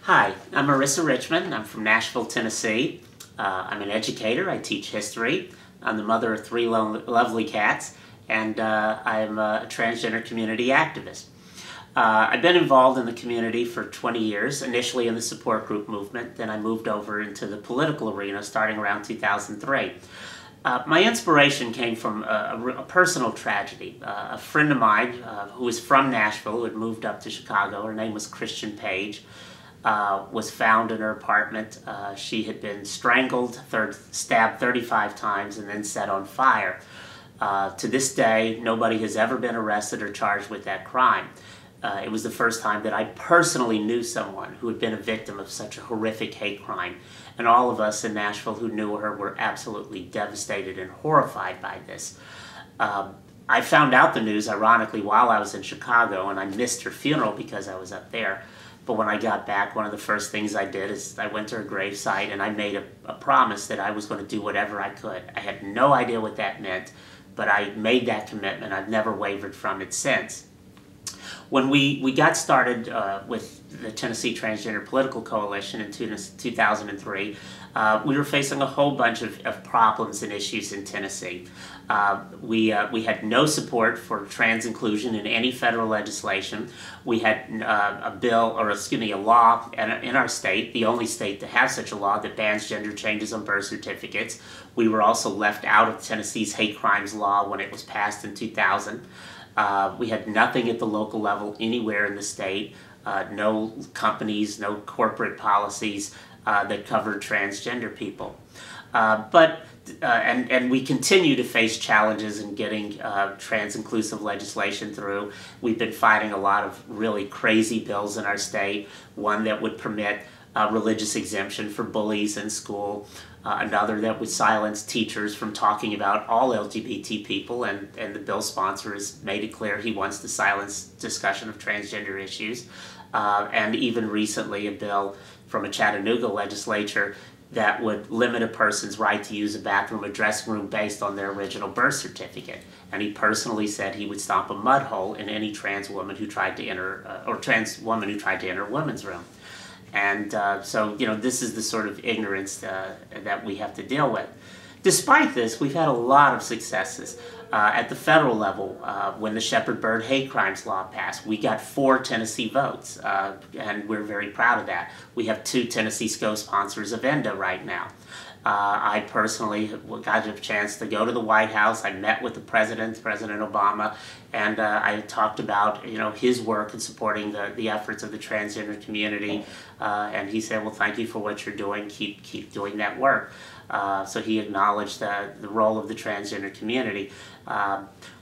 Hi, I'm Marisa Richmond. I'm from Nashville, Tennessee. I'm an educator. I teach history. I'm the mother of three lovely cats, and I'm a transgender community activist. I've been involved in the community for 20 years, initially in the support group movement, then I moved over into the political arena starting around 2003. My inspiration came from a personal tragedy. A friend of mine who was from Nashville, who had moved up to Chicago, her name was Christian Page, was found in her apartment. She had been strangled, stabbed 35 times, and then set on fire. To this day, nobody has ever been arrested or charged with that crime. It was the first time that I personally knew someone who had been a victim of such a horrific hate crime. And all of us in Nashville who knew her were absolutely devastated and horrified by this. I found out the news, ironically, while I was in Chicago, and I missed her funeral because I was up there. But when I got back, one of the first things I did is I went to her gravesite and I made a promise that I was going to do whatever I could. I had no idea what that meant, but I made that commitment. I've never wavered from it since. When we got started with the Tennessee Transgender Political Coalition in 2003, we were facing a whole bunch of problems and issues in Tennessee. We had no support for trans inclusion in any federal legislation. We had a law in our state, the only state to have such a law, that bans gender changes on birth certificates. We were also left out of Tennessee's hate crimes law when it was passed in 2000. We had nothing at the local level anywhere in the state, no companies, no corporate policies that covered transgender people. And we continue to face challenges in getting trans-inclusive legislation through. We've been fighting a lot of really crazy bills in our state, one that would permit religious exemption for bullies in school, another that would silence teachers from talking about all LGBT people, and the bill sponsor has made it clear he wants to silence discussion of transgender issues, and even recently a bill from a Chattanooga legislature that would limit a person's right to use a bathroom or dressing room based on their original birth certificate. And he personally said he would stomp a mud hole in any trans woman who tried to enter, or trans woman who tried to enter a women's room. And so, you know, this is the sort of ignorance that we have to deal with. Despite this, we've had a lot of successes. At the federal level, when the Shepard-Byrd hate crimes law passed, we got 4 Tennessee votes, and we're very proud of that. We have 2 Tennessee co-sponsors of ENDA right now. I personally got a chance to go to the White House. I met with the President Obama, and I talked about, you know, his work in supporting the efforts of the transgender community. And he said, well, thank you for what you're doing. Keep doing that work. So he acknowledged the role of the transgender community.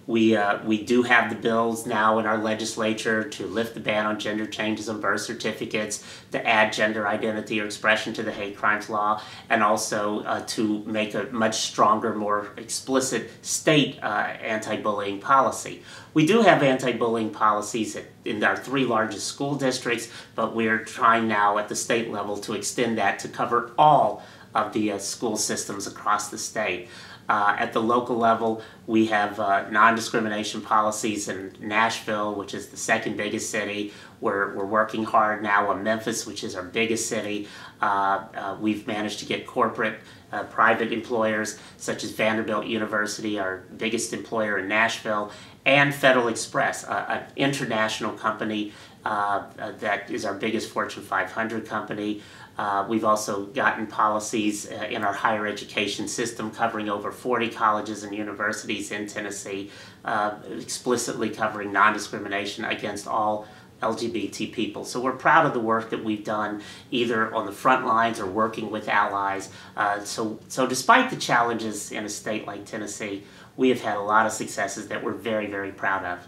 We do have the bills now in our legislature to lift the ban on gender changes on birth certificates, to add gender identity or expression to the hate crimes law, and also to make a much stronger, more explicit state anti-bullying policy. We do have anti-bullying policies in our 3 largest school districts, but we're trying now at the state level to extend that to cover all of the school systems across the state. At the local level, we have non-discrimination policies in Nashville, which is the 2nd biggest city. We're working hard now on Memphis, which is our biggest city. We've managed to get corporate private employers such as Vanderbilt University, our biggest employer in Nashville, and Federal Express, an international company that is our biggest Fortune 500 company. We've also gotten policies in our higher education system covering over 40 colleges and universities in Tennessee, explicitly covering non-discrimination against all LGBT people. So we're proud of the work that we've done, either on the front lines or working with allies. So despite the challenges in a state like Tennessee, we have had a lot of successes that we're very, very proud of.